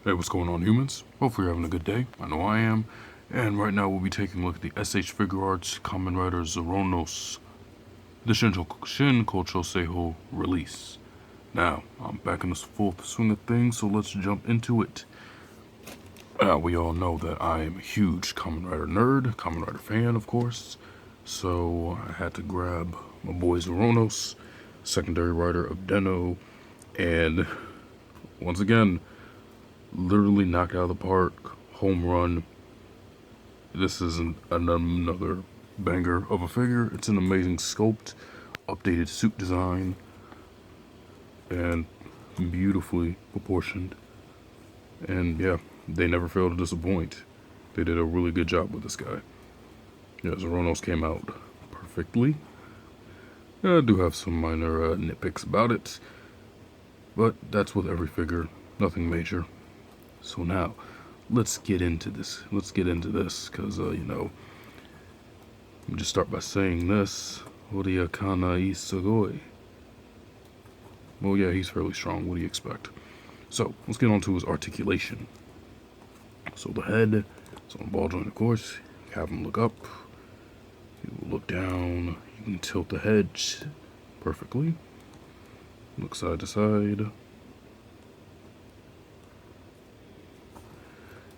Hey, what's going on, humans? Hopefully you're having a good day. I know I am. And right now we'll be taking a look at the S.H.Figuarts Kamen Rider Zeronos, the Shinkoucchou Seihou release. Now, I'm back in this full swing of things, so let's jump into it. We all know that I am a huge Kamen Rider nerd, Kamen Rider fan, of course. So I had to grab my boy Zeronos, secondary writer of Den-O, and once again, literally knocked out of the park, home run. This is another banger of a figure. It's an amazing sculpt, updated suit design, and beautifully proportioned. And yeah, they never fail to disappoint. They did a really good job with this guy. Yeah, Zeronos came out perfectly. I do have some minor nitpicks about it, but that's with every figure, nothing major. So now, let's get into this. Because, let me just start by saying this. Horia kana isugoi. Well, yeah, he's fairly strong. What do you expect? So, let's get on to his articulation. So, the head is on a ball joint, of course. Have him look up. You look down. You can tilt the head perfectly. Look side to side.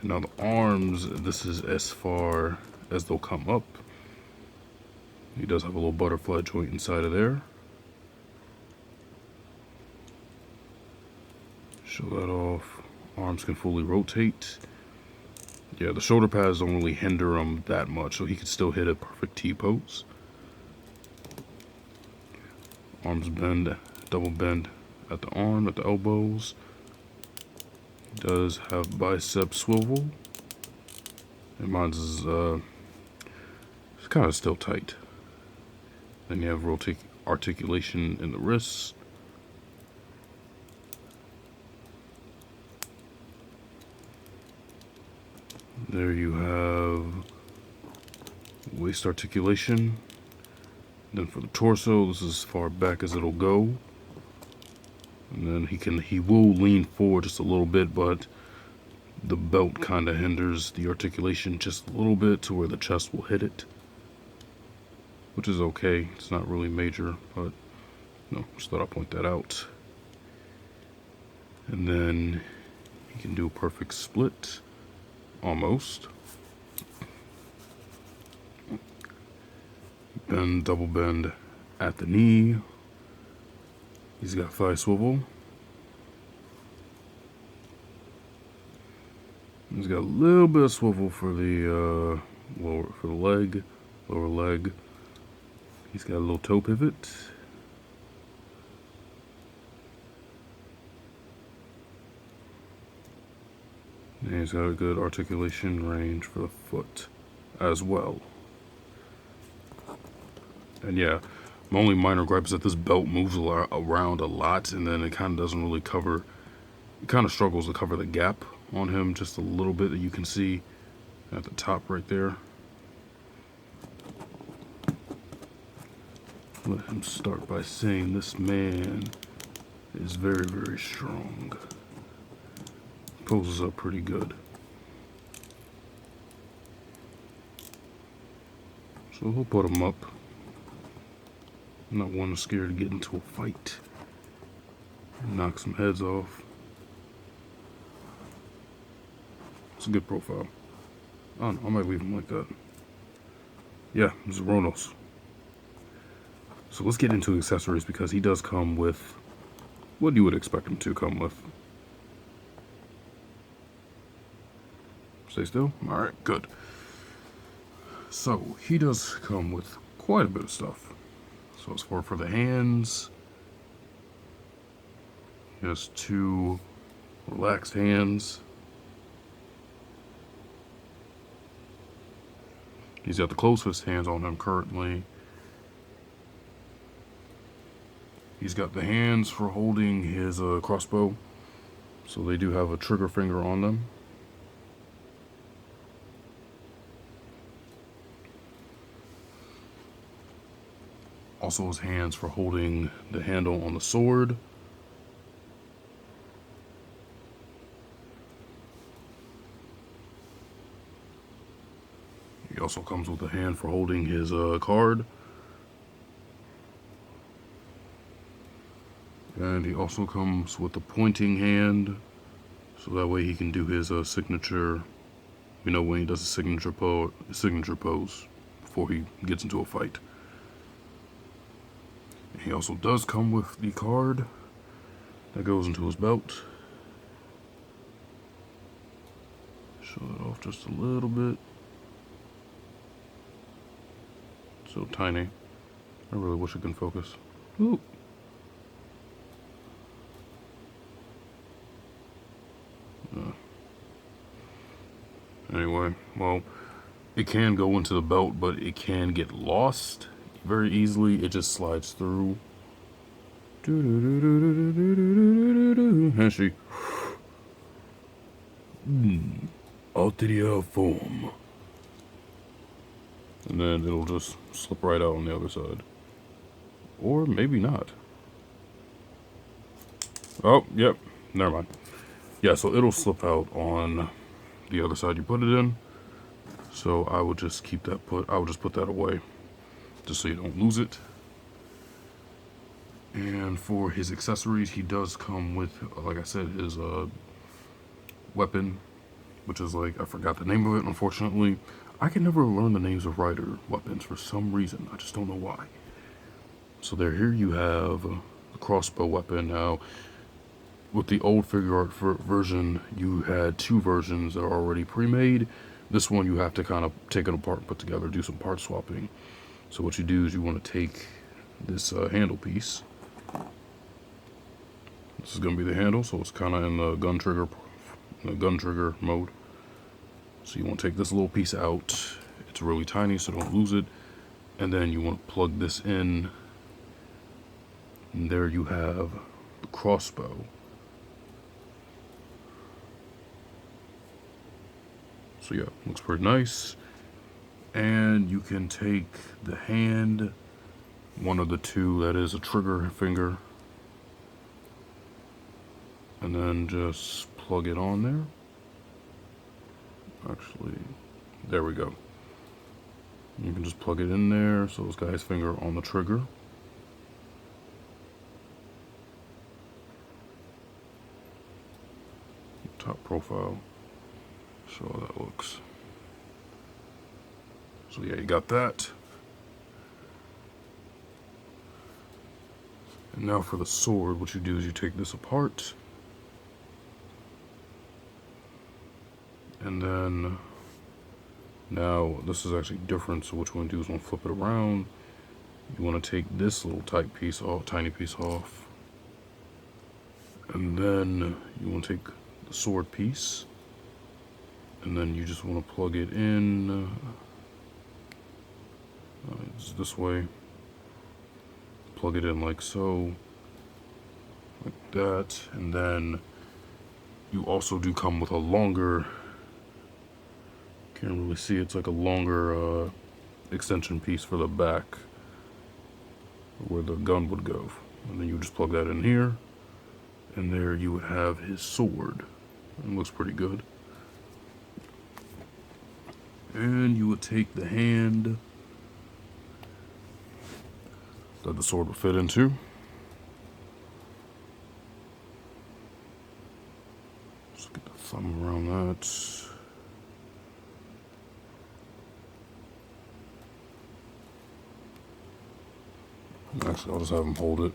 And now the arms, this is as far as they'll come up. He does have a little butterfly joint inside of there. Show that off. Arms can fully rotate. Yeah, the shoulder pads don't really hinder him that much, so he can still hit a perfect T-pose. Arms bend, double bend at the arm, at the elbows. Does have bicep swivel, and mine's is it's kind of still tight. Then you have articulation in the wrists. There you have waist articulation. Then for the torso, this is as far back as it'll go. And then he will lean forward just a little bit, but the belt kind of hinders the articulation just a little bit to where the chest will hit it, which is okay. It's not really major, but just thought I'd point that out. And then he can do a perfect split, almost. Bend, double bend at the knee. He's got thigh swivel. He's got a little bit of swivel for the lower leg. He's got a little toe pivot. And he's got a good articulation range for the foot as well. And yeah, my only minor gripe is that this belt moves around a lot, and then it kind of doesn't really cover, it kind of struggles to cover the gap on him just a little bit that you can see at the top right there. Let him start by saying this man is very, very strong. Poses up pretty good. So we'll put him up. I'm not one scared to get into a fight. Knock some heads off. It's a good profile. I don't know, I might leave him like that. Yeah, Zeronos. So let's get into accessories, because he does come with what you would expect him to come with. Stay still? Alright, good. So, he does come with quite a bit of stuff. So as far for the hands, he has two relaxed hands. He's got the closed fist hands on him currently. He's got the hands for holding his crossbow, so they do have a trigger finger on them. Also his hands for holding the handle on the sword. He also comes with a hand for holding his card. And he also comes with a pointing hand, so that way he can do his signature, you know, when he does a signature pose before he gets into a fight. And he also does come with the card that goes into his belt. Show it off just a little bit. So tiny. I really wish it can focus. Ooh. Anyway, well, it can go into the belt, but it can get lost very easily. It just slides through. Handshake. Altair form. And then it'll just slip right out on the other side. Or maybe not. Oh, yep. Never mind. Yeah, so it'll slip out on the other side you put it in. So I would just keep that I would just put that away, just so you don't lose it. And for his accessories, he does come with, like I said, his weapon, which is like, I forgot the name of it, unfortunately. I can never learn the names of rider weapons for some reason. I just don't know why. So here you have the crossbow weapon. Now, with the old Figuart version, you had two versions that are already pre-made. This one you have to kind of take it apart and put together, do some part swapping. So what you do is you want to take this handle piece. This is going to be the handle, so it's kind of in the gun trigger mode. So you want to take this little piece out. It's really tiny, so don't lose it. And then you want to plug this in. And there you have the crossbow. So yeah, looks pretty nice. And you can take the hand, one of the two that is a trigger finger, and then just plug it on there. Actually, there we go. You can just plug it in there, so this guy's finger on the trigger. Top profile. So how that looks. So yeah, you got that. And now for the sword, what you do is you take this apart. And then, now this is actually different, so what you want to do is want to flip it around. You want to take this little tiny piece off. And then you want to take the sword piece. And then you just want to plug it in. It's this way. Plug it in like so. Like that. And then you also do come with a longer, can't really see, it's like a longer extension piece for the back where the gun would go. And then you just plug that in here. And there you would have his sword. It looks pretty good. And you would take the hand that the sword would fit into. Just get the thumb around that. Actually, I'll just have him hold it.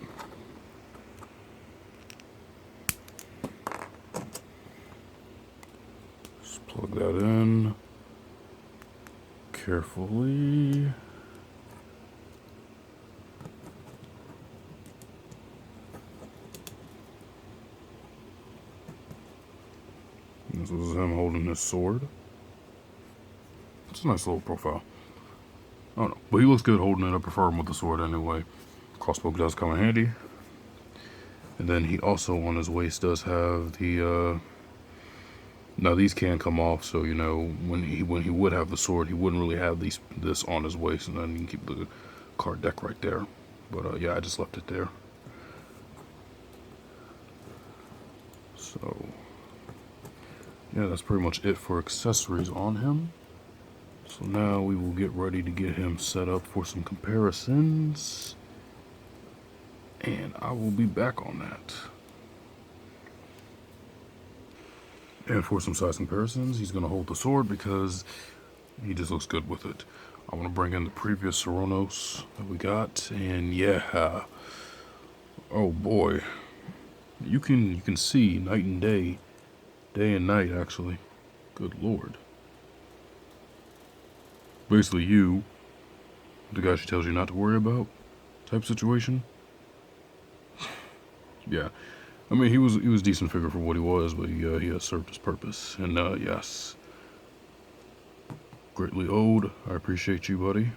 Just plug that in carefully. This is him holding his sword. It's a nice little profile. I don't know, but he looks good holding it. I prefer him with the sword anyway. Crossbow does come in handy. And then he also on his waist does have the now these can come off, so you know when he would have the sword, he wouldn't really have this on his waist, and then you can keep the card deck right there. But yeah, I just left it there. So yeah, that's pretty much it for accessories on him. So now we will get ready to get him set up for some comparisons. And I will be back on that. And for some size comparisons, he's going to hold the sword because he just looks good with it. I want to bring in the previous Zeronos that we got. And yeah, oh boy. You can see night and day. Day and night, actually. Good lord. Basically you, the guy she tells you not to worry about type situation. Yeah, I mean he was a decent figure for what he was, but he has served his purpose. And yes, greatly owed. I appreciate you, buddy.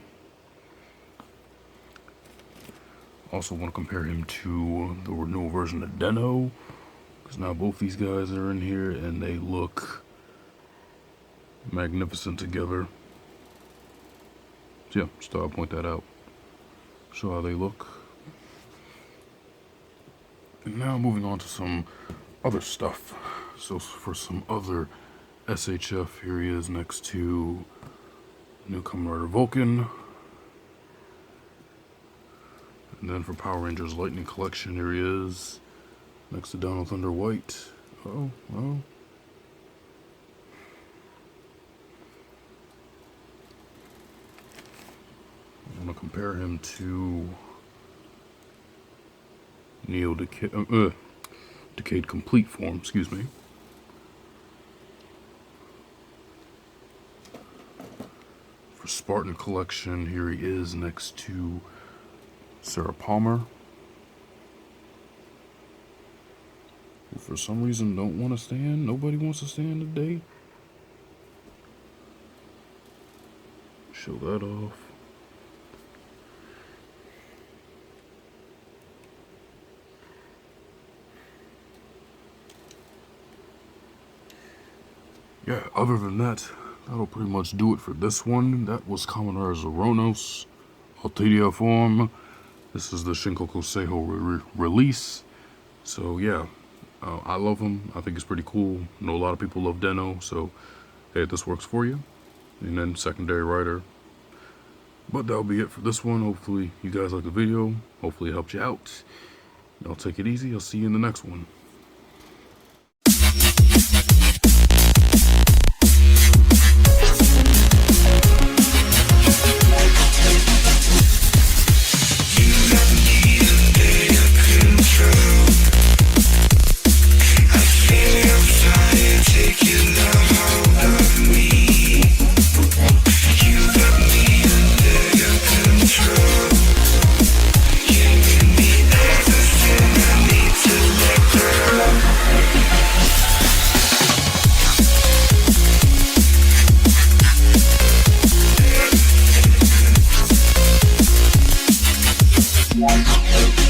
Also want to compare him to the renewal version of Deno, because now both these guys are in here and they look magnificent together. So yeah, just thought I'd point that out. Show how they look. And now moving on to some other stuff. So for some other SHF, here he is next to new Kamen Rider Vulcan. And then for Power Rangers Lightning Collection, here he is next to Donald Thunder White. Oh. I want to compare him to Neo Decayed Complete Form, excuse me. For Spartan Collection, here he is next to Sarah Palmer. Who for some reason don't want to stand. Nobody wants to stand today. Show that off. Yeah, other than that, that'll pretty much do it for this one. That was Kamen Rider Zeronos, Altair form. This is the Shinkoucchou Seihou release. So yeah, I love him. I think he's pretty cool. I know a lot of people love Deno, so hey, this works for you. And then secondary rider. But that'll be it for this one. Hopefully you guys liked the video. Hopefully it helped you out. Y'all take it easy. I'll see you in the next one. Yeah.